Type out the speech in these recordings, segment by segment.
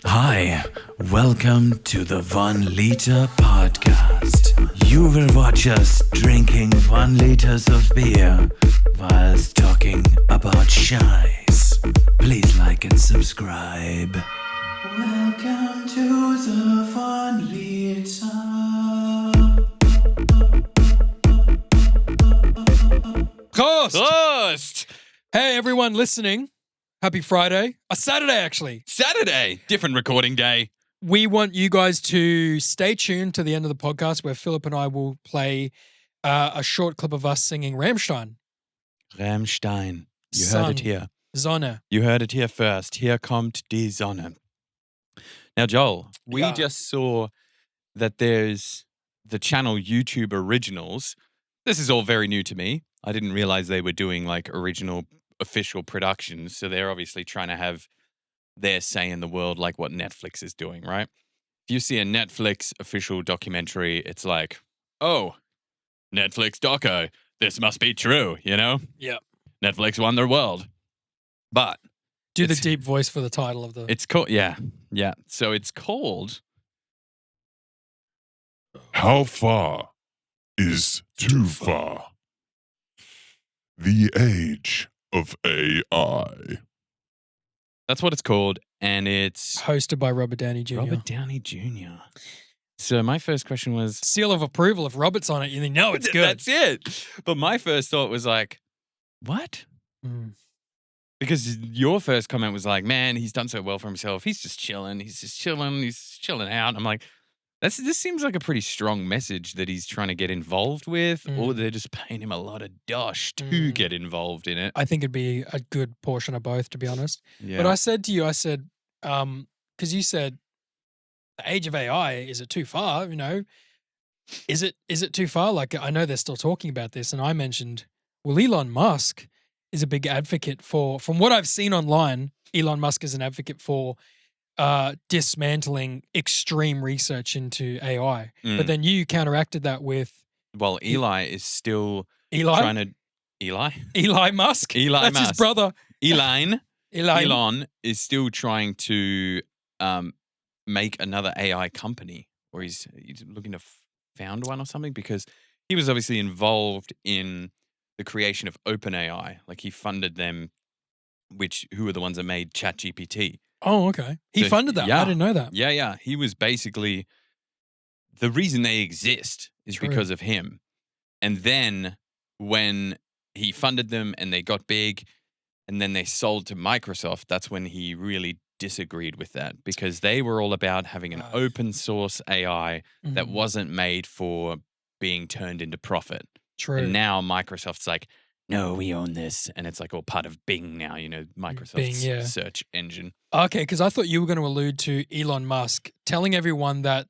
Hi, welcome to the 1 Liter Podcast. You will watch us drinking 1 liters of beer whilst talking about shies. Please like and subscribe. Welcome to the 1 Liter. Prost! Hey, everyone listening. Happy Friday. Saturday, actually. Saturday, different recording day. We want you guys to stay tuned to the end of the podcast where Philip and I will play a short clip of us singing Rammstein. Rammstein. You Sonne. heard it here. Sonne. You heard it here first. Hier kommt die Sonne. Now, Joel, we just saw that there's the channel YouTube Originals. This is all very new to me. I didn't realize they were doing like original official productions. So they're obviously trying to have their say in the world like what Netflix is doing, right? If you see a Netflix official documentary, it's like, oh, Netflix doco. This must be true, you know? Yeah. Netflix won the world. But Do the deep voice for the title of the... it's called, yeah. So it's called... How far is too far? The age of AI. That's what it's called. And it's Hosted by Robert Downey Jr. Robert Downey Jr. So my first question was... Seal of approval. If Robert's on it, you know it's good. That's it. But my first thought was like, what? Mm. Because your first comment was like, man, he's done so well for himself. He's just chilling. He's chilling out. I'm like, this seems like a pretty strong message that he's trying to get involved with, or they're just paying him a lot of dosh to get involved in it. I think it'd be a good portion of both, to be honest. Yeah. But I said to you, because you said, the age of AI, is it too far? You know, is it too far? Like, I know they're still talking about this, and I mentioned, well, Elon Musk is a big advocate for, from what I've seen online, Elon Musk is an advocate for dismantling extreme research into AI. But then you counteracted that with... Well, Eli is still Eli? trying to... Eli Musk? Eli That's Musk. his brother. Elon is still trying to make another AI company, or he's looking to found one or something, because he was obviously involved in the creation of OpenAI. Like he funded them, who are the ones that made ChatGPT. Oh, okay. He funded that. Yeah. I didn't know that. Yeah. He was basically the reason they exist is True. because of him. And then when he funded them and they got big and then they sold to Microsoft, that's when he really disagreed with that, because they were all about having an open source AI that wasn't made for being turned into profit. True. And now Microsoft's like, no, we own this. And it's like all part of Bing now, you know, Microsoft's search engine. Okay, because I thought you were going to allude to Elon Musk telling everyone that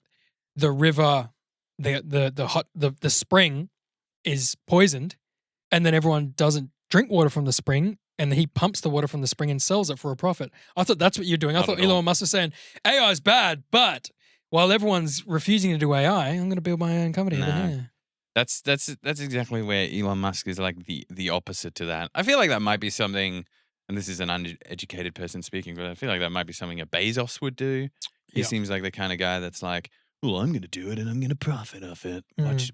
the river, the spring is poisoned, and then everyone doesn't drink water from the spring, and then he pumps the water from the spring and sells it for a profit. I thought that's what you're doing. I thought Elon Musk was saying AI is bad, but while everyone's refusing to do AI, I'm going to build my own company. Nah. That's exactly where Elon Musk is like the opposite to that. I feel like that might be something, and this is an uneducated person speaking, but I feel like that might be something a Bezos would do. He seems like the kind of guy that's like, well, I'm going to do it and I'm going to profit off it.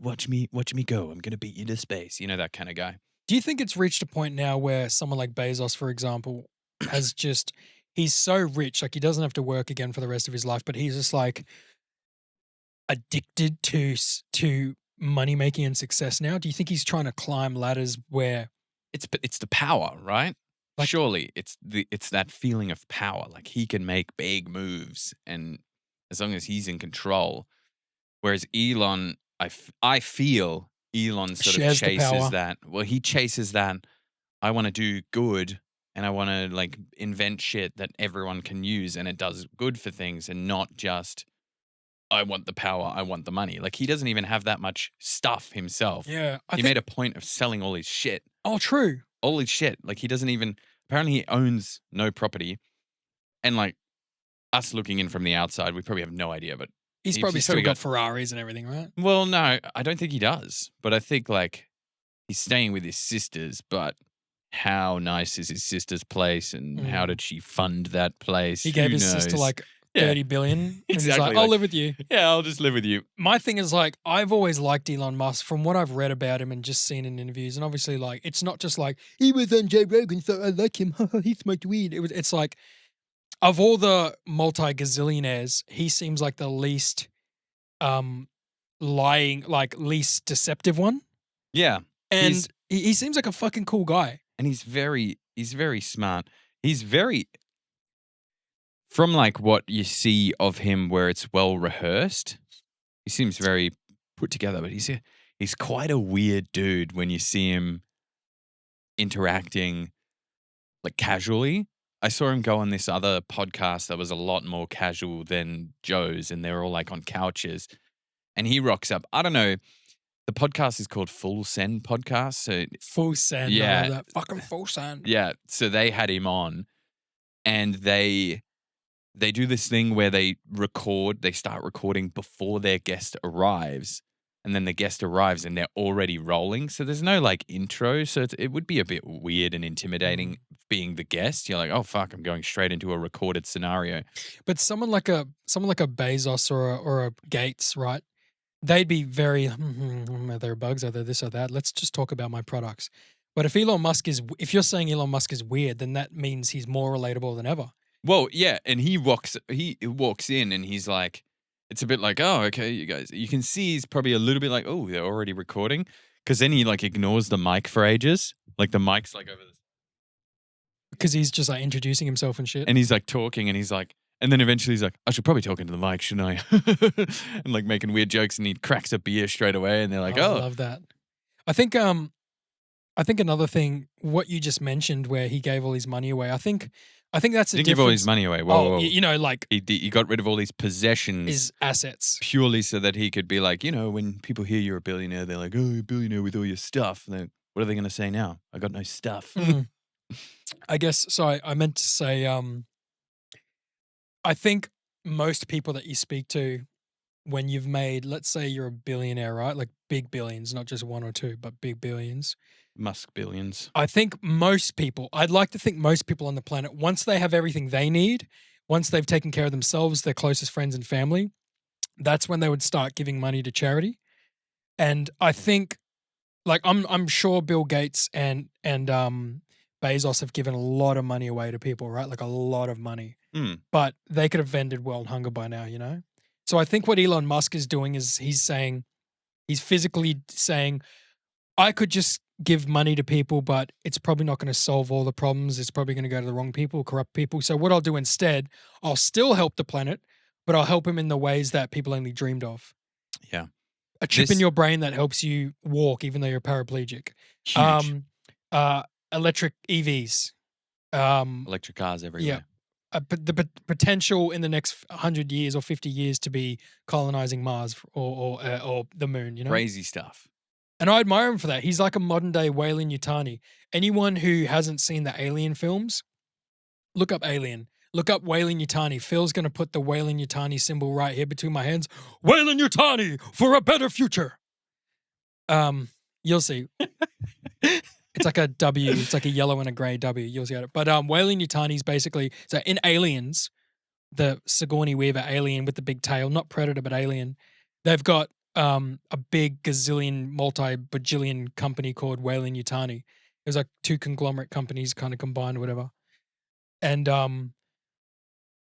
Watch me go. I'm going to beat you to space. You know, that kind of guy. Do you think it's reached a point now where someone like Bezos, for example, has just, he's so rich, like he doesn't have to work again for the rest of his life, but he's just like addicted to money making and success now? Do you think he's trying to climb ladders where it's the power, right? Like, surely it's that feeling of power. Like he can make big moves, and as long as he's in control. Whereas Elon, I feel Elon sort of chases that. Well, he chases that. I want to do good, and I want to like invent shit that everyone can use, and it does good for things, and not just I want the power, I want the money. Like he doesn't even have that much stuff himself. Yeah. He made a point of selling all his shit. Oh, true. All his shit. Like he doesn't even, apparently he owns no property. And like us looking in from the outside, we probably have no idea, but he's probably still got Ferraris and everything, right? Well, no, I don't think he does. But I think like he's staying with his sisters, but how nice is his sister's place and how did she fund that place? He gave his sister like Yeah. 30 billion. And he's Exactly, like, I'll like- live with you. Yeah, I'll just live with you. My thing is like, I've always liked Elon Musk from what I've read about him and just seen in interviews. And obviously, like, it's not just like, he was on Joe Rogan, so I like him. He smoked weed. It's like, of all the multi-gazillionaires, he seems like the least lying, like least deceptive one. Yeah. And He's- he seems like a fucking cool guy. And he's very smart. He's very, from like what you see of him where it's well rehearsed, he seems very put together, but he's quite a weird dude when you see him interacting like casually. I saw him go on this other podcast that was a lot more casual than Joe's, and they were all like on couches, and he rocks up. I don't know. The podcast is called Full Send Podcast. So Full send. Yeah. I love that. Fucking full send. yeah, so they had him on, and they do this thing where they start recording before their guest arrives, and then the guest arrives and they're already rolling. So there's no like intro. So it would be a bit weird and intimidating being the guest. You're like, oh fuck, I'm going straight into a recorded scenario. But someone like a Bezos or a Gates, right? They'd be very, are there bugs? Are there this or that? Let's just talk about my products. But if if you're saying Elon Musk is weird, then that means he's more relatable than ever. Well, yeah, and he walks in and he's like, it's a bit like, oh, okay, you guys. You can see he's probably a little bit like, oh, they're already recording, because then he like ignores the mic for ages. Like the mic's like over this, Because he's just like introducing himself and shit. and he's like talking, and he's like, and then eventually he's like, I should probably talk into the mic, shouldn't I? And like making weird jokes, and he cracks a beer straight away, and they're like, I oh, love that. I think another thing, what you just mentioned, where he gave all his money away. I think that's he the didn't give all his difference. money away. Whoa, whoa. You know, like He got rid of all these possessions his assets. purely so that he could be like, you know, when people hear you're a billionaire, they're like, oh, you're a billionaire with all your stuff. And then what are they going to say now? I got no stuff. Mm. I guess so. I meant to say, I think most people that you speak to, when you've made, let's say you're a billionaire, right? Like big billions, not just one or two, but big billions. Musk billions. I think I'd like to think most people on the planet, once they have everything they need, once they've taken care of themselves, their closest friends and family, that's when they would start giving money to charity. And I think, like, I'm sure Bill Gates and Bezos have given a lot of money away to people, right? Like a lot of money. Mm. But they could have ended world hunger by now, you know? So I think what Elon Musk is doing is he's physically saying, I could just give money to people, but it's probably not going to solve all the problems. It's probably going to go to the wrong people, corrupt people. So what I'll do instead, I'll still help the planet, but I'll help him in the ways that people only dreamed of. Yeah. A chip in your brain that helps you walk even though you're paraplegic. Huge. Electric EVs. Electric cars everywhere. But the potential in the next 100 years or 50 years to be colonizing Mars or the moon, you know? Crazy stuff. And I admire him for that. He's like a modern day Weyland-Yutani. Anyone who hasn't seen the Alien films, look up Alien. Look up Weyland-Yutani. Phil's going to put the Weyland-Yutani symbol right here between my hands. Weyland-Yutani for a better future. You'll see. It's like a W. It's like a yellow and a grey W. You'll see it. But Weyland-Yutani is basically, so in Aliens, the Sigourney Weaver alien with the big tail, not Predator, but Alien, they've got a big gazillion, multi-bajillion company called Weyland-Yutani. It was like two conglomerate companies kind of combined or whatever. And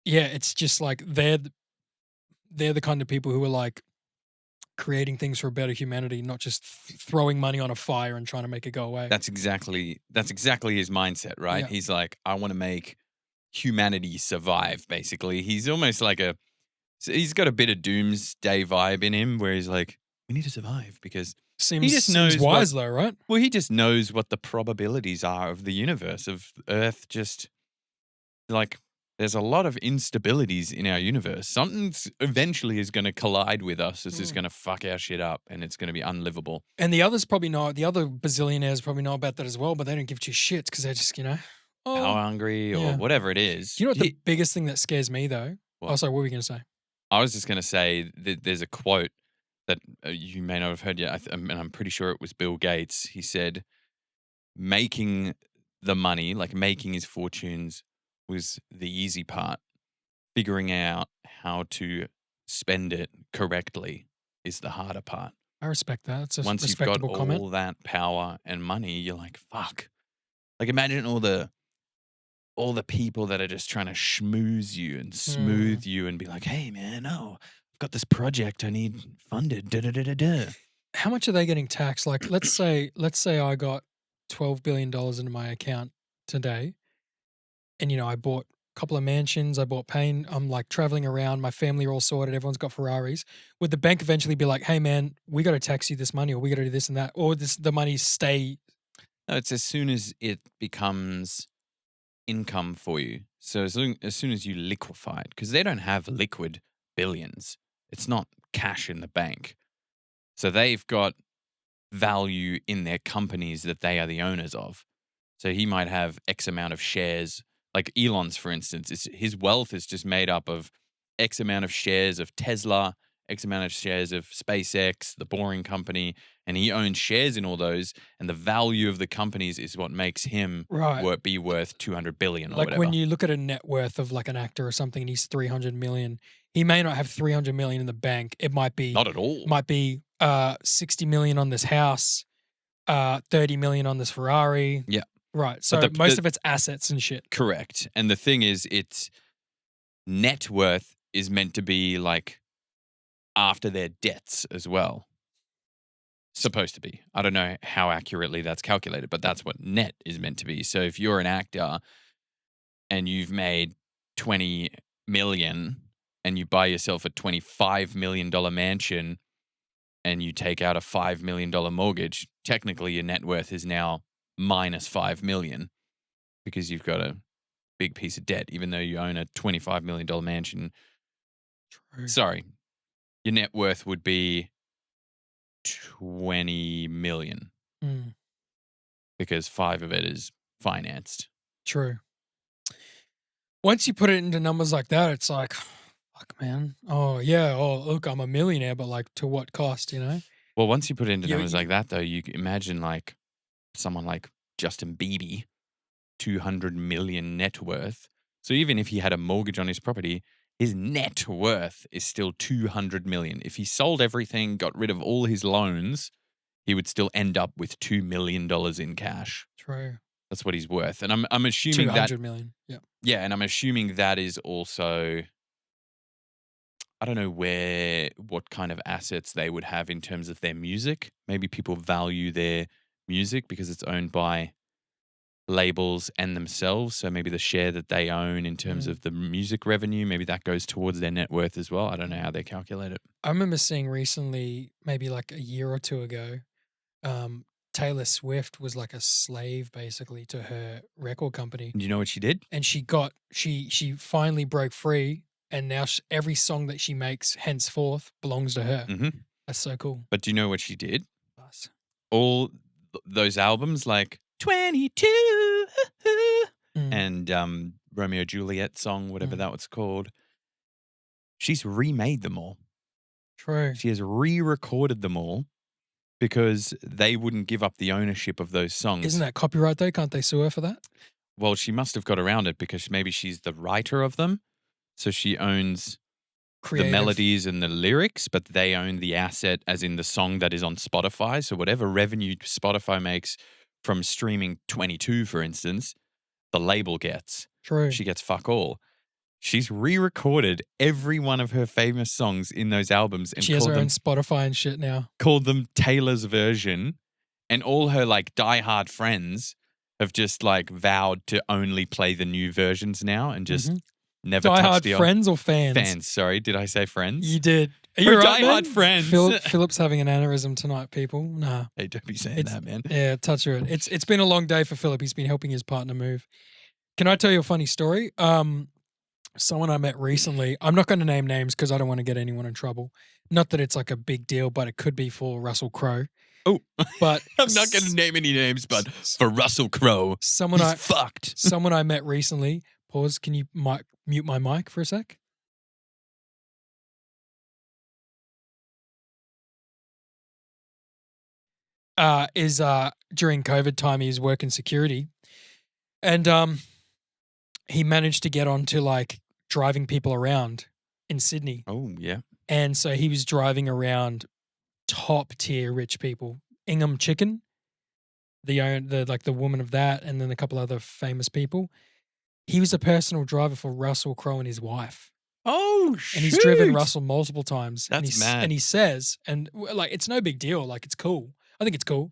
yeah, it's just like they're the kind of people who are like creating things for a better humanity, not just throwing money on a fire and trying to make it go away. That's exactly his mindset, right? Yeah. He's like, I want to make humanity survive, basically. He's almost like he's got a bit of doomsday vibe in him where he's like, we need to survive because Seems knows wise though, right? well, he just knows what the probabilities are of the universe, of Earth. Just like there's a lot of instabilities in our universe. Something's eventually is going to collide with us. It's just going to fuck our shit up and it's going to be unlivable. And the others probably know, the other bazillionaires probably know about that as well, but they don't give two shits because they're just, Power hungry or yeah. whatever it is. Do you know what the biggest thing that scares me though? What? Oh, sorry, what were we going to say? I was just going to say that there's a quote that you may not have heard yet, and I'm pretty sure it was Bill Gates. He said, making the money, like making his fortunes, was the easy part. Figuring out how to spend it correctly is the harder part. I respect that. It's a Once you've got respectable comment. all that power and money, you're like, fuck. Like imagine all the people that are just trying to schmooze you and smooth you and be like, hey man, I've got this project I need funded. Da, da, da, da, da. How much are they getting taxed? Like, let's say I got $12 billion into my account today, and I bought a couple of mansions, I bought pain. I'm like traveling around, my family are all sorted, everyone's got Ferraris. Would the bank eventually be like, hey man, we got to tax you this money, or we got to do this and that, or the money stay? No, it's as soon as it becomes income for you. So as soon as you liquefy it, because they don't have liquid billions. It's not cash in the bank. So they've got value in their companies that they are the owners of. So he might have X amount of shares, like Elon's, for instance. His wealth is just made up of X amount of shares of Tesla, X amount of shares of SpaceX, the Boring Company, and he owns shares in all those. And the value of the companies is what makes him be worth 200 billion or like whatever. When you look at a net worth of like an actor or something, and he's 300 million, he may not have 300 million in the bank. It might be not at all. Might be 60 million on this house, 30 million on this Ferrari. Yeah. Right. So most of it's assets and shit. Correct. And the thing is, its net worth is meant to be like after their debts as well. Supposed to be. I don't know how accurately that's calculated, but that's what net is meant to be. So if you're an actor and you've made 20 million and you buy yourself a $25 million mansion and you take out a $5 million mortgage, technically your net worth is now minus 5 million because you've got a big piece of debt, even though you own a $25 million mansion. True. Sorry, your net worth would be 20 million because 5 of it is financed. True. Once you put it into numbers like that, it's like, fuck, man. Oh, yeah. Oh, look, I'm a millionaire, but like to what cost, Well, once you put it into numbers like that, though, you imagine like someone like Justin Bieber, 200 million net worth. So even if he had a mortgage on his property, his net worth is still 200 million. If he sold everything, got rid of all his loans, he would still end up with $2 million in cash. True. That's what he's worth. And I'm assuming 200 million. Yeah. Yeah, and I'm assuming that is also, I don't know what kind of assets they would have in terms of their music. Maybe people value their music because it's owned by labels and themselves. So maybe the share that they own in terms of the music revenue, maybe that goes towards their net worth as well. I don't know how they calculate it. I remember seeing recently, maybe like a year or two ago, Taylor Swift was like a slave basically to her record company. Do you know what she did? And she finally broke free, and now every song that she makes henceforth belongs to her. Mm-hmm. That's so cool. But do you know what she did? Us. All those albums like 22 and Romeo Juliet song, whatever that was called, she's remade them all. True. She has re-recorded them all because they wouldn't give up the ownership of those songs. Isn't that copyright though? Can't they sue her for that? Well, she must have got around it because maybe she's the writer of them. So she owns the melodies and the lyrics, but they own the asset as in the song that is on Spotify. So whatever revenue Spotify makes from streaming 22, for instance, the label gets. True. She gets fuck all. She's re-recorded every one of her famous songs in those albums and she has her own Spotify and shit now. Called them Taylor's version, and all her like diehard friends have just like vowed to only play the new versions now and just never touch the old. Friends or fans? Fans, sorry. Did I say friends? You did. Are you right, diehard friends. Philip's having an aneurysm tonight, people. Nah. Hey, don't be saying that, man. Yeah, touch her. It's been a long day for Philip. He's been helping his partner move. Can I tell you a funny story? Someone I met recently, I'm not going to name names because I don't want to get anyone in trouble. Not that it's like a big deal, but it could be for Russell Crowe. Oh, but I'm not going to name any names, but for Russell Crowe, he's fucked. Someone I met recently. Pause. Can you mute my mic for a sec? During COVID time, he was working security, and he managed to get onto like driving people around in Sydney. Oh, yeah. And so he was driving around top tier rich people. Ingham Chicken, the woman of that, and then a couple other famous people. He was a personal driver for Russell Crowe and his wife. Oh, shit. And he's driven Russell multiple times. That's mad. And he says, like, it's no big deal. Like, it's cool. I think it's cool.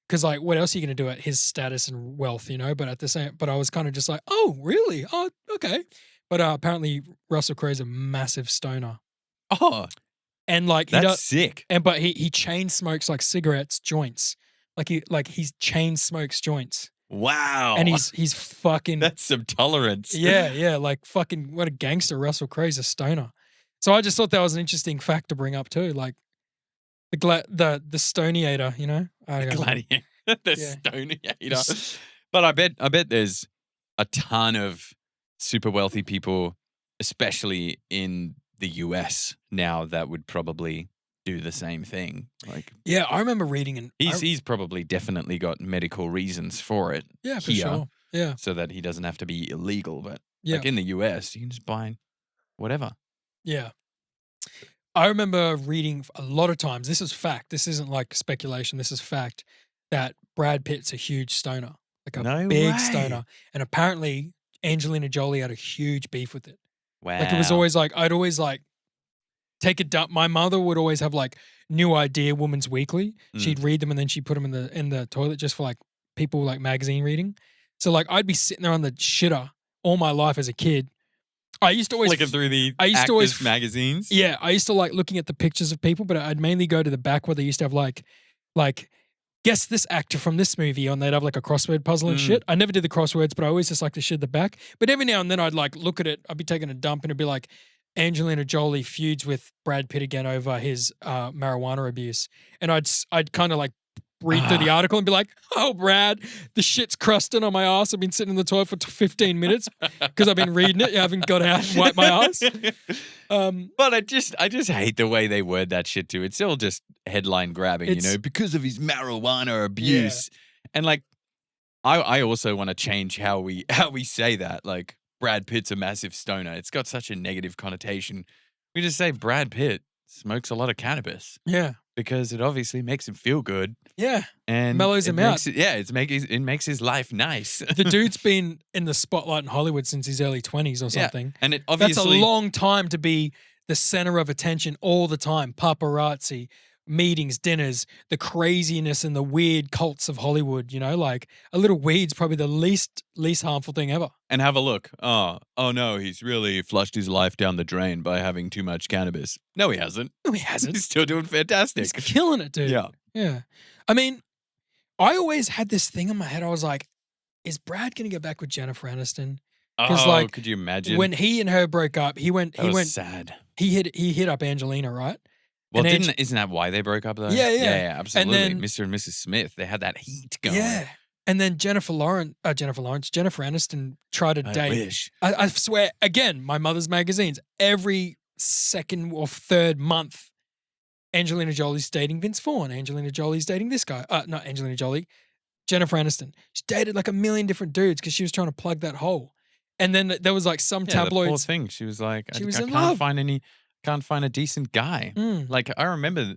Because, like, what else are you going to do at his status and wealth, you know? But I was kind of just like, oh, really? Oh, okay. But apparently Russell Crowe's a massive stoner. Oh, and like that's sick. But he chain smokes like cigarettes, joints. He's chain smokes joints. Wow. And he's fucking. That's some tolerance. Yeah. Like fucking what a gangster Russell Crowe's a stoner. So I just thought that was an interesting fact to bring up too. Like the stoniator, you know? Gladiator. Stoniator. But I bet there's a ton of super wealthy people, especially in the US now, that would probably do the same thing. Like, yeah, I remember reading, and he's probably definitely got medical reasons for it. Yeah, for here, sure. Yeah, so that he doesn't have to be illegal. But yeah, like in the US, you can just buy whatever. Yeah, I remember reading a lot of times. This is fact. This isn't like speculation. This is fact that Brad Pitt's a huge stoner, like a big stoner, and apparently Angelina Jolie had a huge beef with it. Wow. Like it was always like I'd always like take a dump. My mother would always have like New Idea Woman's Weekly. She'd read them and then she'd put them in the toilet just for like people like magazine reading. So like I'd be sitting there on the shitter all my life as a kid. I used to always flicking through the actors magazines. Yeah, I used to like looking at the pictures of people, but I'd mainly go to the back where they used to have like guess this actor from this movie, and they'd have like a crossword puzzle and shit. I never did the crosswords, but I always just like to shit the back. But every now and then I'd like look at it. I'd be taking a dump and it'd be like Angelina Jolie feuds with Brad Pitt again over his marijuana abuse, and I'd kind of like read through the article and be like, oh, Brad, the shit's crusting on my ass. I've been sitting in the toilet for 15 minutes because I've been reading it. I haven't got out and wiped my ass. But I just hate the way they word that shit too. It's all just headline grabbing, you know, because of his marijuana abuse. Yeah. And like, I also want to change how we say that. Like, Brad Pitt's a massive stoner. It's got such a negative connotation. We just say Brad Pitt smokes a lot of cannabis. Yeah. Because it obviously makes him feel good. Yeah. And mellows him out. It makes his life nice. The dude's been in the spotlight in Hollywood since his early 20s or something. And it obviously, that's a long time to be the center of attention all the time. Paparazzi, meetings, dinners, the craziness and the weird cults of Hollywood, you know, like a little weed's probably the least harmful thing ever. And have a look. Oh no, he's really flushed his life down the drain by having too much cannabis. No, he hasn't. No, he hasn't. He's still doing fantastic. He's killing it, dude. Yeah. Yeah. I mean, I always had this thing in my head. I was like, is Brad going to get back with Jennifer Aniston? Oh, like, could you imagine? When he and her broke up, he went sad. He hit up Angelina, right? Well, isn't that why they broke up though? Yeah, absolutely. And then, Mr. and Mrs. Smith, they had that heat going. Yeah. And then Jennifer Aniston tried to date. Wish. I swear, again, my mother's magazines, every second or third month, Angelina Jolie's dating Vince Vaughn. Angelina Jolie's dating this guy. Not Angelina Jolie, Jennifer Aniston. She dated like a million different dudes because she was trying to plug that hole. And then there was like some tabloids. The poor thing. She was like, I in love. Can't find a decent guy. Like, I remember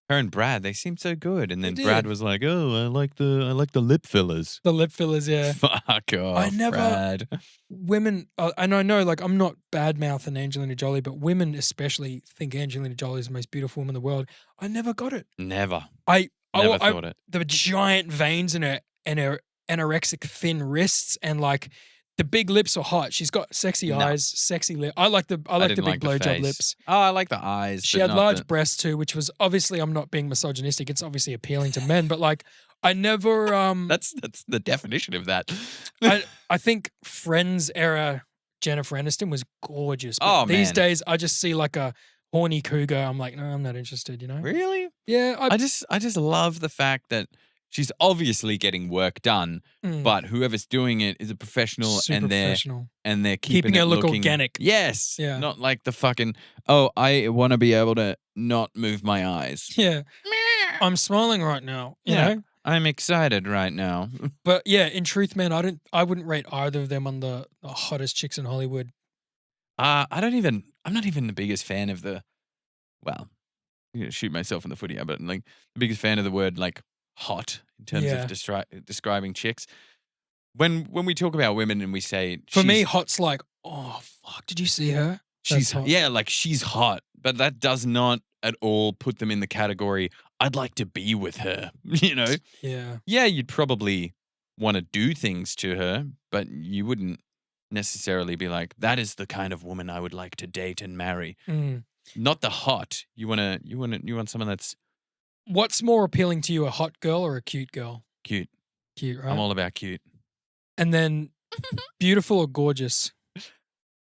her and Brad, they seemed so good. And then Brad was like, oh, I like the lip fillers. The lip fillers, yeah. Fuck off, Brad. Women, and I know, like, I'm not bad-mouthing Angelina Jolie, but women especially think Angelina Jolie is the most beautiful woman in the world. I never got it. Never. I never thought it. The giant veins in her and her anorexic thin wrists and like the big lips are hot. She's got sexy eyes, sexy lips. I like the big blowjob lips. Oh, I like the eyes. She had large breasts too, which was obviously, I'm not being misogynistic. It's obviously appealing to men, but like I never. That's the definition of that. I think Friends era Jennifer Aniston was gorgeous. But these days, I just see like a horny cougar. I'm like, no, I'm not interested. You know? Really? Yeah. I just love the fact that she's obviously getting work done, but whoever's doing it is a professional. Super professional. And they're keeping her it look looking organic. Yes. Yeah. Not like the fucking, I want to be able to not move my eyes. Yeah. I'm smiling right now. You know? I'm excited right now. But yeah, in truth, man, I wouldn't rate either of them on the hottest chicks in Hollywood. I I'm not even the biggest fan of the, well, I'm gonna shoot myself in the foot here, but like the biggest fan of the word like hot in terms of describing chicks. When we talk about women and we say For me, hot's like, oh fuck, did you see her? she's hot. yeah, like she's hot, but that does not at all put them in the category I'd like to be with her. You know? Yeah. Yeah, you'd probably want to do things to her, but you wouldn't necessarily be like, that is the kind of woman I would like to date and marry. Mm. Not the hot. You want someone that's What's more appealing to you, a hot girl or a cute girl? cute. Cute, right? I'm all about cute. And then beautiful or gorgeous?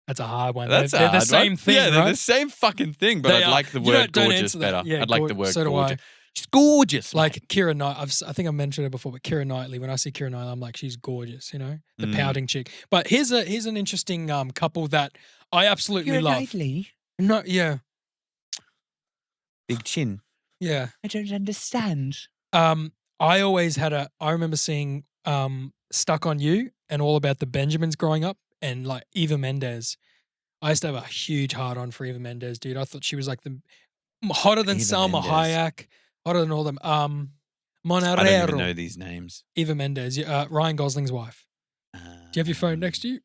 That's a hard one. That's they're a the hard same one. thing, Yeah, they're right? the same fucking thing, but They I'd are. like the You word don't gorgeous answer that. better. Yeah, I'd like the word so do gorgeous. I. She's gorgeous, Like mate. Keira Knight, I think I mentioned her before, but Keira Knightley. When I see Keira Knightley, I'm like, she's gorgeous. You know, the pouting chick. But here's an interesting couple that I absolutely love. Knightley? No, yeah, Big chin. yeah. I don't understand. I always had I remember seeing Stuck on You and All About the Benjamins growing up, and like Eva Mendes. I used to have a huge heart on for Eva Mendes, dude. I thought she was like the hotter than Eva Salma Mendes. Hayek, hotter than all them. Monarero. I don't even know these names. Eva Mendes, Ryan Gosling's wife. Do you have your phone next to you?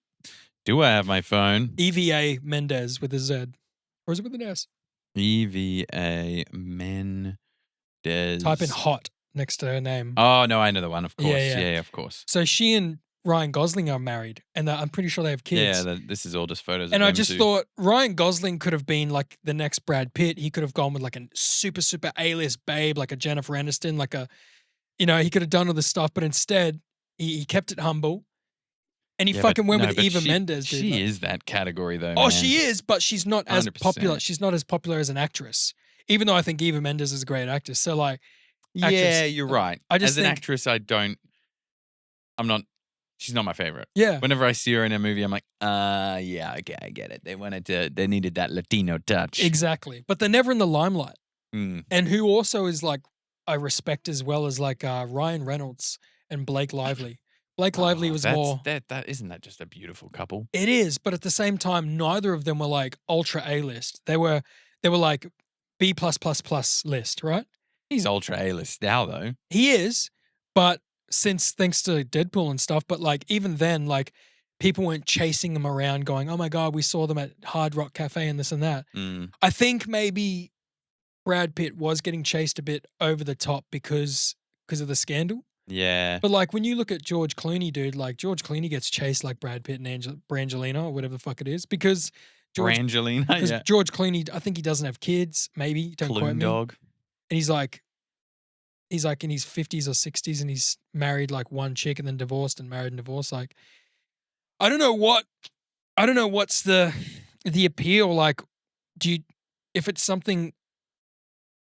Do I have my phone? EVA Mendes with a Z. Or is it with an S? EVA Mendes. Type in hot next to her name. Oh, no, I know the one, of course. Yeah, Yeah, of course. So she and Ryan Gosling are married, and I'm pretty sure they have kids. Yeah, this is all just photos And of I them just too. thought Ryan Gosling could have been like the next Brad Pitt. He could have gone with like a super, super A-list babe, like a Jennifer Aniston, like a, he could have done all this stuff, but instead he kept it humble. And he Yeah, fucking went no, with but Eva Mendes, dude. She Like- is that category, though. Oh, man. she is, but she's not as 100%. popular. She's not as popular as an actress, even though I think Eva Mendes is a great actress. So like, Yeah, actress. you're right. I just As an think- actress, she's not my favorite. yeah. Whenever I see her in a movie, I'm like, yeah, okay, I get it. They needed that Latino touch. Exactly. But they're never in the limelight. Mm. And who also is like, I respect as well as like Ryan Reynolds and Blake Lively. Blake Lively was more. That isn't that just a beautiful couple? It is, but at the same time, neither of them were like ultra A-list. They were like B+++ list, right? He's ultra A-list now, though. He is, but thanks to Deadpool and stuff, but like even then, like people weren't chasing them around going, oh my God, we saw them at Hard Rock Cafe and this and that. Mm. I think maybe Brad Pitt was getting chased a bit over the top because of the scandal. Yeah. But like when you look at George Clooney, dude, like George Clooney gets chased like Brad Pitt and Brangelina or whatever the fuck it is because Brangelina, yeah. George Clooney, I think he doesn't have kids, maybe. Don't quote Clune me. dog. And he's like in his 50s or 60s and he's married like one chick and then divorced and married and divorced. Like, I don't know what's the appeal. Like,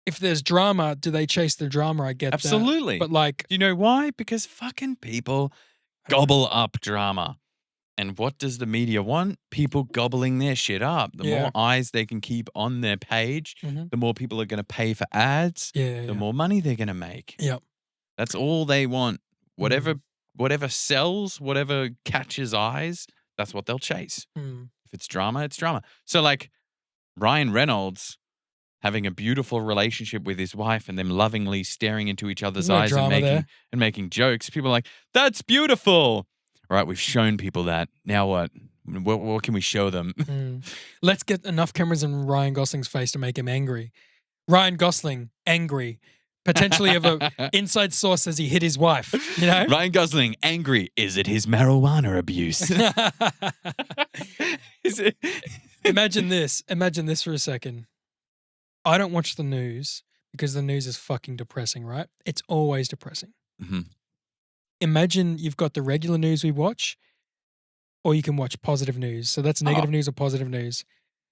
if there's drama, do they chase the drama? I get that. Absolutely. But like, Do you know why? Because fucking people gobble up drama. And what does the media want? People gobbling their shit up. The Yeah. more eyes they can keep on their page, Mhm. the more people are going to pay for ads, yeah. the more money they're going to make. Yep. That's all they want. Mm-hmm. Whatever sells, whatever catches eyes, that's what they'll chase. Mm. If it's drama, it's drama. So like Ryan Reynolds having a beautiful relationship with his wife and them lovingly staring into each other's There's no eyes and drama making jokes. People are like, that's beautiful. All right, we've shown people that. Now what? What can we show them? Mm. Let's get enough cameras in Ryan Gosling's face to make him angry. Ryan Gosling, angry. Potentially of a inside source as he hit his wife, you know? Ryan Gosling, angry. Is it his marijuana abuse? Is it? Imagine this for a second. I don't watch the news because the news is fucking depressing, right? It's always depressing. Mhm. Imagine you've got the regular news we watch, or you can watch positive news. So that's negative news or positive news.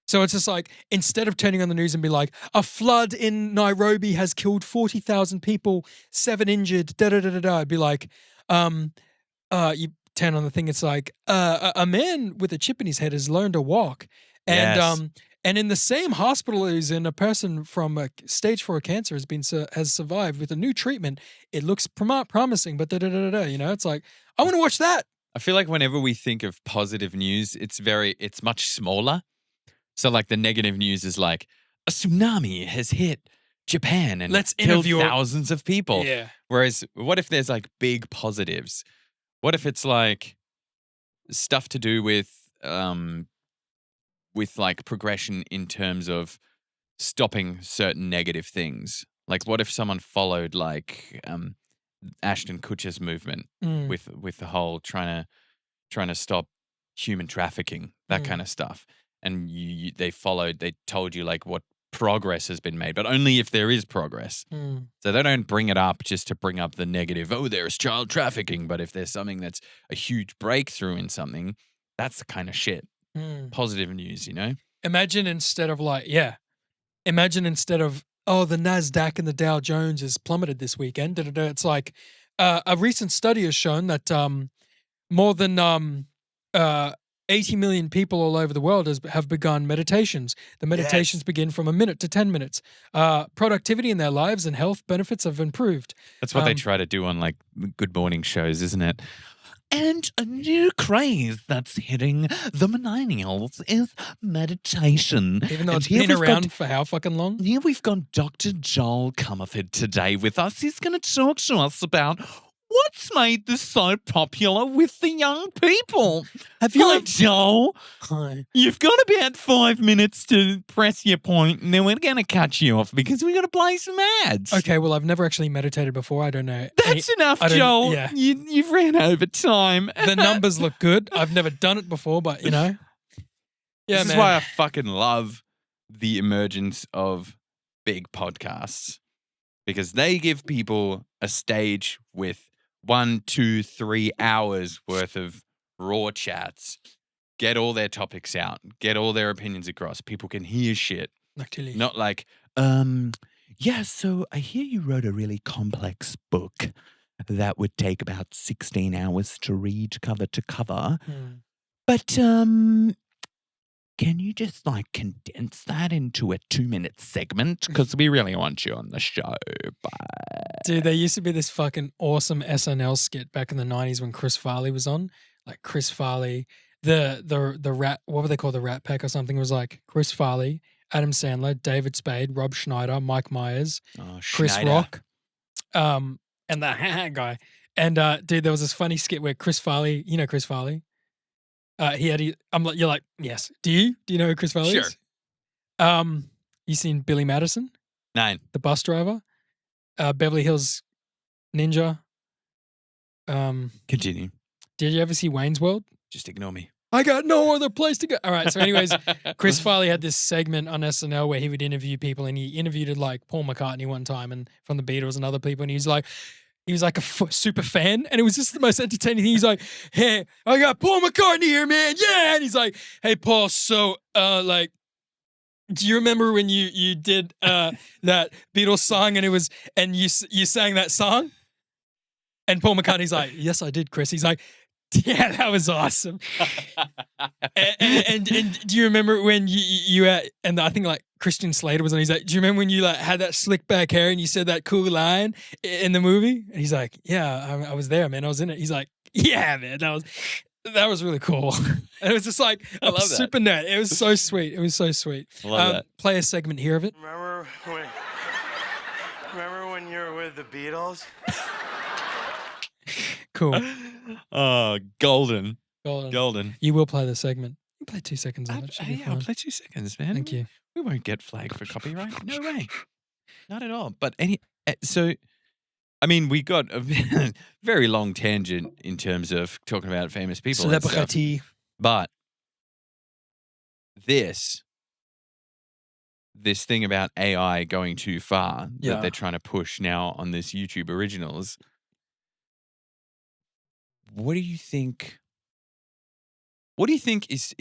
So it's just like, instead of turning on the news and be like, a flood in Nairobi has killed 40,000 people, 7 injured, da-da-da-da-da, I'd be like, you turn on the thing, it's like, a man with a chip in his head has learned to walk. And Yes. and in the same hospital he's in, a person from stage 4 cancer has survived with a new treatment. It looks promising, but da-da-da-da-da, it's like, I want to watch that. I feel like whenever we think of positive news, it's much smaller. So like the negative news is like a tsunami has hit Japan and Let's killed interview thousands of people. Yeah. Whereas what if there's like big positives? What if it's like stuff to do with like progression in terms of stopping certain negative things? Like what if someone followed like Ashton Kutcher's movement Mm. with the whole trying to stop human trafficking, that kind of stuff. And they told you like what progress has been made, but only if there is progress. Mm. So they don't bring it up just to bring up the negative, oh, there's child trafficking. But if there's something that's a huge breakthrough in something, that's the kind of shit. Mm. Positive news, you know? Imagine instead of, oh, the NASDAQ and the Dow Jones has plummeted this weekend. It's like a recent study has shown that more than 80 million people all over the world have begun meditations. The meditations begin from 1 minute to 10 minutes. Productivity in their lives and health benefits have improved. That's what they try to do on like good morning shows, isn't it? And a new craze that's hitting the millennials is meditation. Even though And it's here been we've around got- for how fucking long? Here we've got Dr. Joel Comerford today with us. He's going to talk to us about what's made this so popular with the young people. Have you Hi, Joel. Hi. You've got about 5 minutes to press your point, and then we're going to cut you off because we've got to play some ads. Okay, well, I've never actually meditated before. I don't know. That's enough, I don't- Joel. yeah. You've ran over time. The numbers look good. I've never done it before, but you know. Yeah, This man. is why I fucking love the emergence of big podcasts, because they give people a stage with 1, 2, 3 hours worth of raw chats. Get all their topics out. Get all their opinions across. People can hear shit. Actually. Not like, yeah, so I hear you wrote a really complex book that would take about 16 hours to read cover to cover. Hmm. But can you just like condense that into a 2-minute segment? Because we really want you on the show. Bye. Dude, there used to be this fucking awesome SNL skit back in the 90s when Chris Farley was on. Like Chris Farley, the rat, what were they called? The Rat Pack or something. It was like Chris Farley, Adam Sandler, David Spade, Rob Schneider, Mike Myers, Chris Schneider. Rock, and the guy. And dude, there was this funny skit where Chris Farley, you know Chris Farley? You're like, yes. Do you know who Chris Farley Sure. is? You seen Billy Madison, 9. the bus driver? Beverly Hills Ninja. Continue. Did you ever see Wayne's World? Just ignore me. I got no other place to go. All right. So, anyways, Chris Farley had this segment on SNL where he would interview people, and he interviewed like Paul McCartney one time, and from the Beatles and other people, and he was like a super fan, and it was just the most entertaining thing. He's like, "Hey, I got Paul McCartney here, man, yeah," and he's like, "Hey, Paul, so like, do you remember when you did that Beatles song, and you sang that song?" And Paul McCartney's like, "Yes, I did, Chris." He's like, "Yeah, that was awesome." and do you remember when you and I think like Christian Slater was on? He's like, "Do you remember when you like had that slick back hair and you said that cool line in the movie?" And he's like, "Yeah, I was there, man. I was in it." He's like, "Yeah, man, that was really cool." And it was just like I love that. super nerd. It was so sweet. It was so sweet. I love that. Play a segment here of it. Remember when you were with the Beatles? Cool. Oh, golden. Golden. Golden. You will play the segment. You play 2 seconds on it. Should be Hey, I'll fine. play 2 seconds, man. Thank you. We won't get flagged for copyright. No way. Not at all. But so, I mean, we got a very long tangent in terms of talking about famous people and stuff. Celebrity. But this thing about AI going too far Yeah. that they're trying to push now on this YouTube Originals, what do you think? What do you think is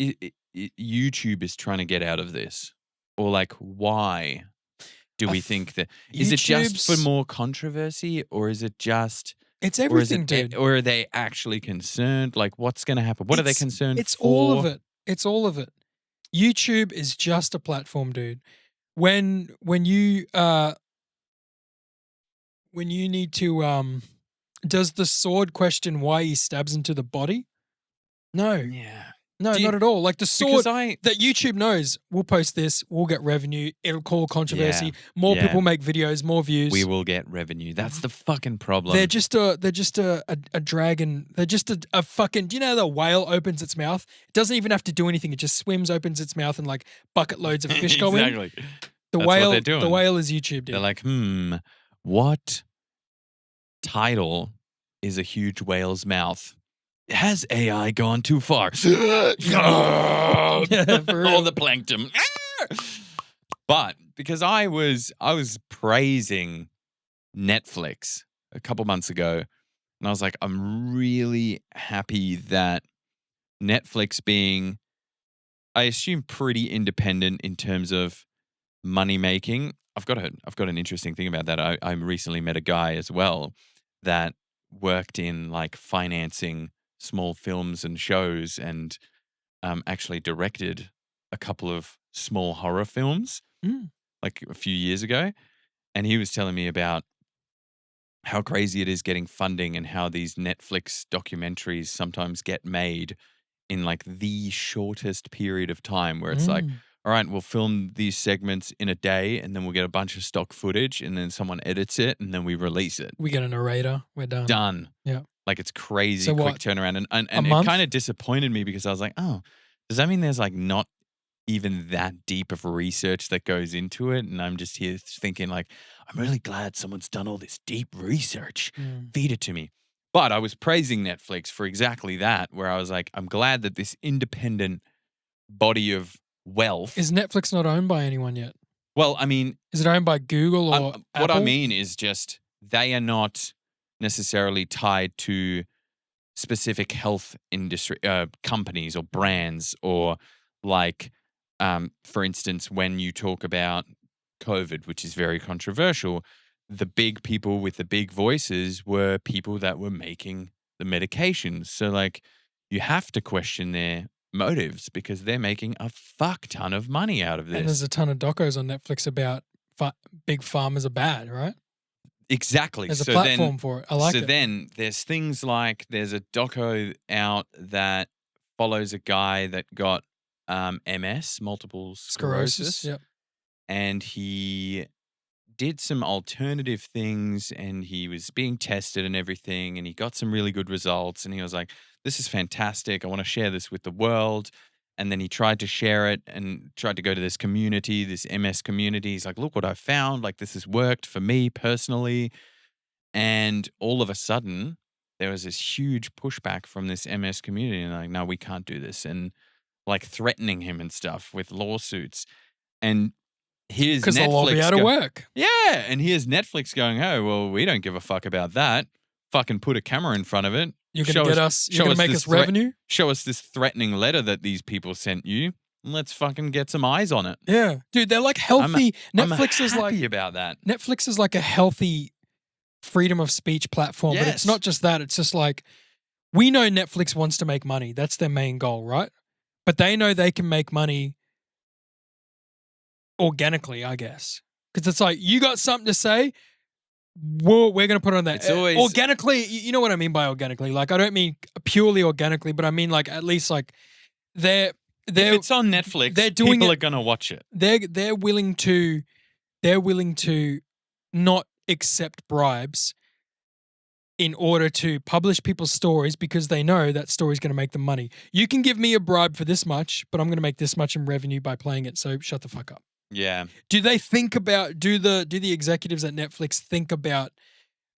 YouTube is trying to get out of this, or like why do we think that? Is it just for YouTube's- more controversy, or is it just? It's Or is everything, it, dude. or are they actually concerned? Like, what's going to happen? What are they It's- concerned It's for? all of it. It's all of it. YouTube is just a platform, dude. When you need to does the sword question why he stabs into the body? No. Yeah. No, Do you- not at all. Like the because sword that YouTube knows, we'll post this, we'll get revenue, it'll call controversy, Yeah, more yeah. people make videos, more views. we will get revenue. That's the fucking problem. They're just a dragon. They're just a fucking. Do you know how the whale opens its mouth? It doesn't even have to do anything. It just swims, opens its mouth, and like bucket loads of fish go in. Exactly. The That's what whale. they're doing. The whale is YouTube, dude. They're like, what title is a huge whale's mouth? Has AI gone too far? Yeah, for real. All the plankton. But because I was praising Netflix a couple months ago, and I was like, I'm really happy that Netflix being, I assume, pretty independent in terms of money making. I've got an interesting thing about that. I recently met a guy as well that worked in like financing small films and shows, and actually directed a couple of small horror films like a few years ago. And he was telling me about how crazy it is getting funding and how these Netflix documentaries sometimes get made in like the shortest period of time, where it's like, all right, we'll film these segments in a day and then we'll get a bunch of stock footage and then someone edits it and then we release it. We get a narrator. We're done. Done. Yeah. Like it's crazy So quick what, turnaround. And a it month? kind of disappointed me because I was like, oh, does that mean there's like not even that deep of research that goes into it? And I'm just here thinking like, I'm really glad someone's done all this deep research. Feed it to me. But I was praising Netflix for exactly that, where I was like, I'm glad that this independent body of wealth. Is Netflix not owned by anyone yet? Well, I mean, Is it owned by Google or what I Apple? mean is just they are not necessarily tied to specific health industry companies or brands, or like, for instance, when you talk about COVID, which is very controversial, the big people with the big voices were people that were making the medications. So like, you have to question their motives because they're making a fuck ton of money out of And there's this. a ton of docos on Netflix about big farmers are bad, right? Exactly. There's a So platform then, for it. I like so it. then there's things like there's a doco out that follows a guy that got MS, multiple sclerosis, Yep. and he did some alternative things and he was being tested and everything, and he got some really good results, and he was like, this is fantastic. I want to share this with the world. And then he tried to share it and tried to go to this community, this MS community. He's like, look what I found. Like, this has worked for me personally. And all of a sudden, there was this huge pushback from this MS community. And like, no, we can't do this. And like threatening him and stuff with lawsuits. And here's Because they'll all be Netflix out of work. Yeah. And here's Netflix going, oh, well, we don't give a fuck about that. Fucking put a camera in front of it. You're going to get us, you're going to make this us revenue? Show us this threatening letter that these people sent you. And let's fucking get some eyes on it. Yeah. Dude, they're like healthy. Netflix is like about that. Netflix is like a healthy freedom of speech platform. But it's Yes. not just that. It's just like, we know Netflix wants to make money. That's their main goal, right? But they know they can make money organically, I guess. Because it's like, you got something to say, we're going to put it on that. It's always- organically, you know what I mean by organically. Like, I don't mean purely organically, but I mean like at least like they're If it's on Netflix, they're doing people it- are going to watch it. they're willing to not accept bribes in order to publish people's stories because they know that story's going to make them money. You can give me a bribe for this much, but I'm going to make this much in revenue by playing it. So shut the fuck up. Yeah. Do they think about do the executives at Netflix think about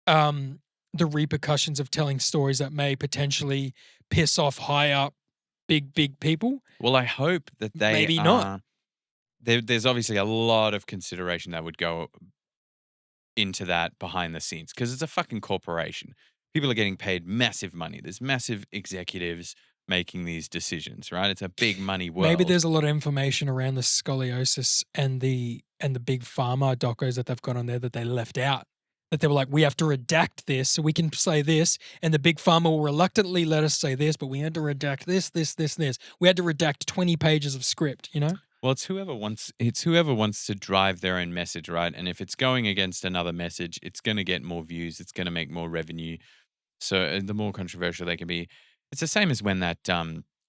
the repercussions of telling stories that may potentially piss off high up big people? Well, I hope that they Maybe are, not. There's obviously a lot of consideration that would go into that behind the scenes because it's a fucking corporation. People are getting paid massive money. There's massive executives making these decisions, right? It's a big money world. Maybe there's a lot of information around the scoliosis and the big pharma docos that they've got on there that they left out. That they were like, we have to redact this so we can say this, and the big pharma will reluctantly let us say this, but we had to redact this. We had to redact 20 pages of script, you know? Well, it's whoever wants to drive their own message, right? And if it's going against another message, it's going to get more views, it's going to make more revenue. So the more controversial they can be. It's the same as when that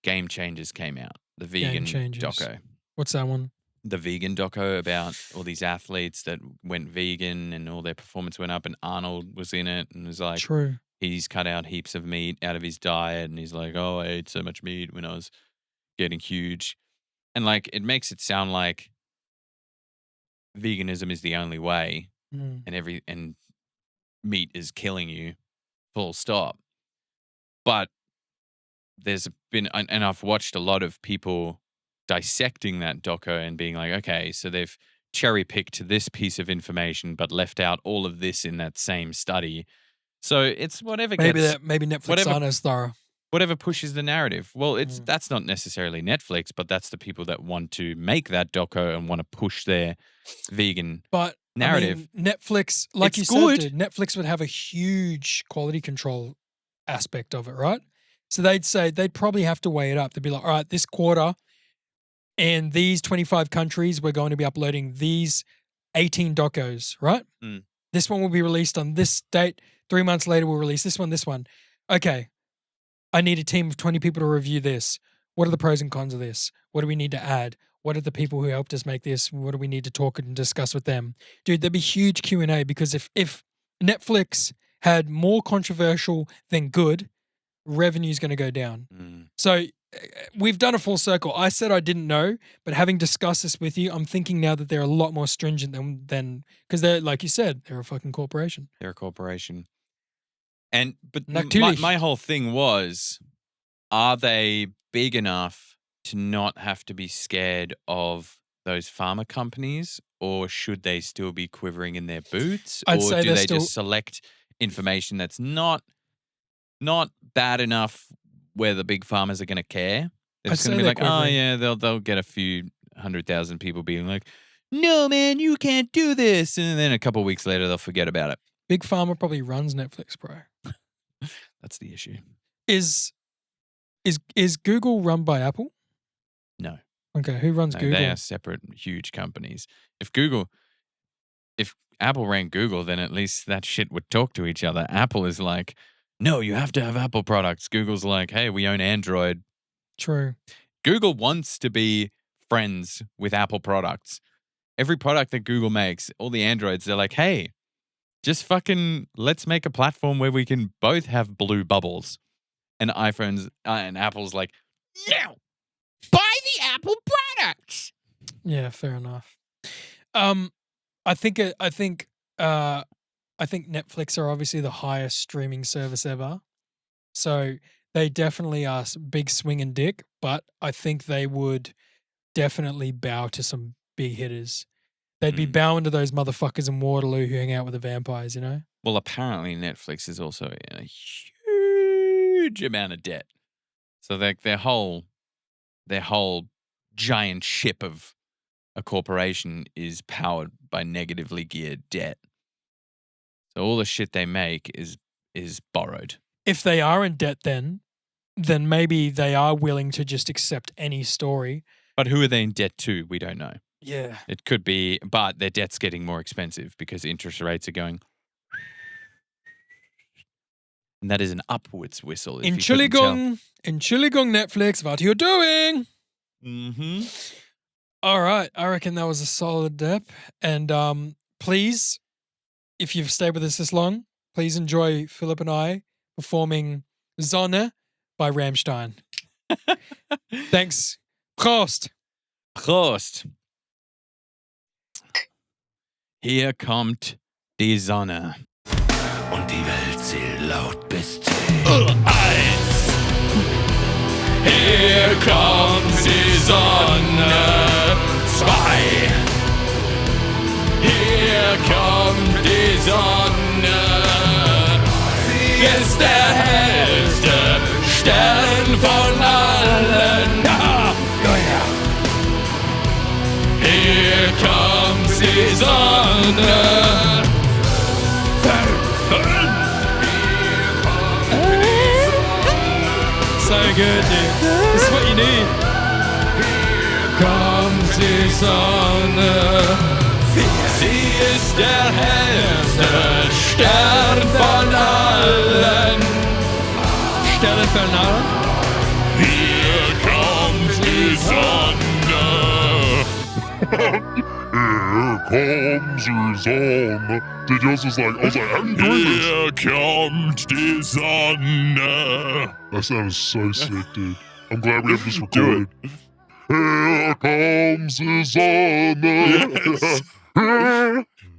Game Changers came out, the Game vegan Changers. doco. What's that one? The vegan doco about all these athletes that went vegan and all their performance went up, and Arnold was in it and was like, True. he's cut out heaps of meat out of his diet, and he's like, oh, I ate so much meat when I was getting huge. And like, it makes it sound like veganism is the only way, and meat is killing you, full stop. But there's been, and I've watched a lot of people dissecting that doco and being like, okay, so they've cherry picked this piece of information but left out all of this in that same study. So it's whatever gets, Maybe Netflix aren't as thorough. whatever pushes the narrative. Well, that's not necessarily Netflix, but that's the people that want to make that doco and want to push their vegan narrative. I mean, Netflix, like It's you good. said, dude, Netflix would have a huge quality control aspect of it, right? So they'd probably have to weigh it up. They'd be like, all right, this quarter in these 25 countries, we're going to be uploading these 18 docos, right? This one will be released on this date. 3 months later, we'll release this one. Okay, I need a team of 20 people to review this. What are the pros and cons of this? What do we need to add? What are the people who helped us make this? What do we need to talk and discuss with them? Dude, there'd be huge Q&A because if Netflix had more controversial than good, revenue's going to go down. So we've done a full circle. I said I didn't know, but having discussed this with you, I'm thinking now that they're a lot more stringent than because they're, like you said, they're a fucking corporation. They're a corporation. But Natürlich. my whole thing was, are they big enough to not have to be scared of those pharma companies, or should they still be quivering in their boots? I'd or say do they're they still- just select information that's not bad enough where the big pharmas are going to care? They're I'd just going say to be they're like, oh quivering. yeah, they'll get a few 100,000 people being like, no man, you can't do this, and then a couple of weeks later they'll forget about it. Big Pharma probably runs Netflix, bro. That's the issue. Is Google run by Apple? No. Okay, who runs No, Google? they are separate, huge companies. If Apple ran Google, then at least that shit would talk to each other. Apple is like, no, you have to have Apple products. Google's like, hey, we own Android. True. Google wants to be friends with Apple products. Every product that Google makes, all the Androids, they're like, hey, just fucking let's make a platform where we can both have blue bubbles. And iPhones and Apple's like, no, buy the Apple products. Yeah, fair enough. I think Netflix are obviously the highest streaming service ever, so they definitely are big swinging dick. But I think they would definitely bow to some big hitters. They'd be bowing to those motherfuckers in Waterloo who hang out with the vampires, you know? Well, apparently Netflix is also in a huge amount of debt. So their whole giant ship of a corporation is powered by negatively geared debt. So all the shit they make is borrowed. If they are in debt then maybe they are willing to just accept any story. But who are they in debt to? We don't know. Yeah. It could be, but their debt's getting more expensive because interest rates are going. And that is an upwards whistle. Entschuldigung, Netflix, what are you doing? Mm-hmm. All right, I reckon that was a solid dep. And please, if you've stayed with us this long, please enjoy Philip and I performing Sonne by Rammstein. Thanks. Prost. Prost. Hier kommt die Sonne. Und die Welt zählt laut bis 10. Hier kommt die Sonne. 2. Hier kommt die Sonne. Sie ist der hellste Stern von allen. Hier kommt die Sonne. So good, dude. This is what you need. Kommt die Sonne. Sie ist der hellste Stern von allen. Sternenfellner. Hier comes the Sonne. Did yours was like, I was like, how are you doing this? Here comes the Sonne. That sounded so sick, dude. I'm glad we have this Do recorded. Here comes the Sonne.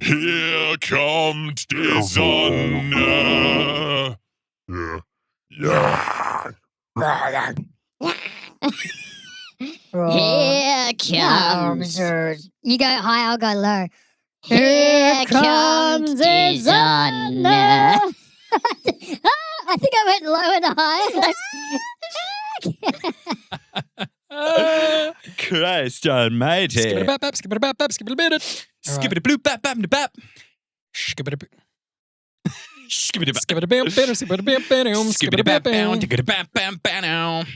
Here comes the Sonne. Yeah. Yeah. Here comes. You go high, I'll go low. Here comes the sun. I think I went low and high. Christ almighty. Skip-a-bap-bap, skip-a-bap-bap, skip-a-bap-bap. Skibbity-bloop-bap-bap-bap. Skip-a-bap- Skibbity-bap. skip-a-bap-bap, skip-a-bap-bap, Skibbity-bap-bam, skip-a-bap-bap. tickety-bam-bam-bam.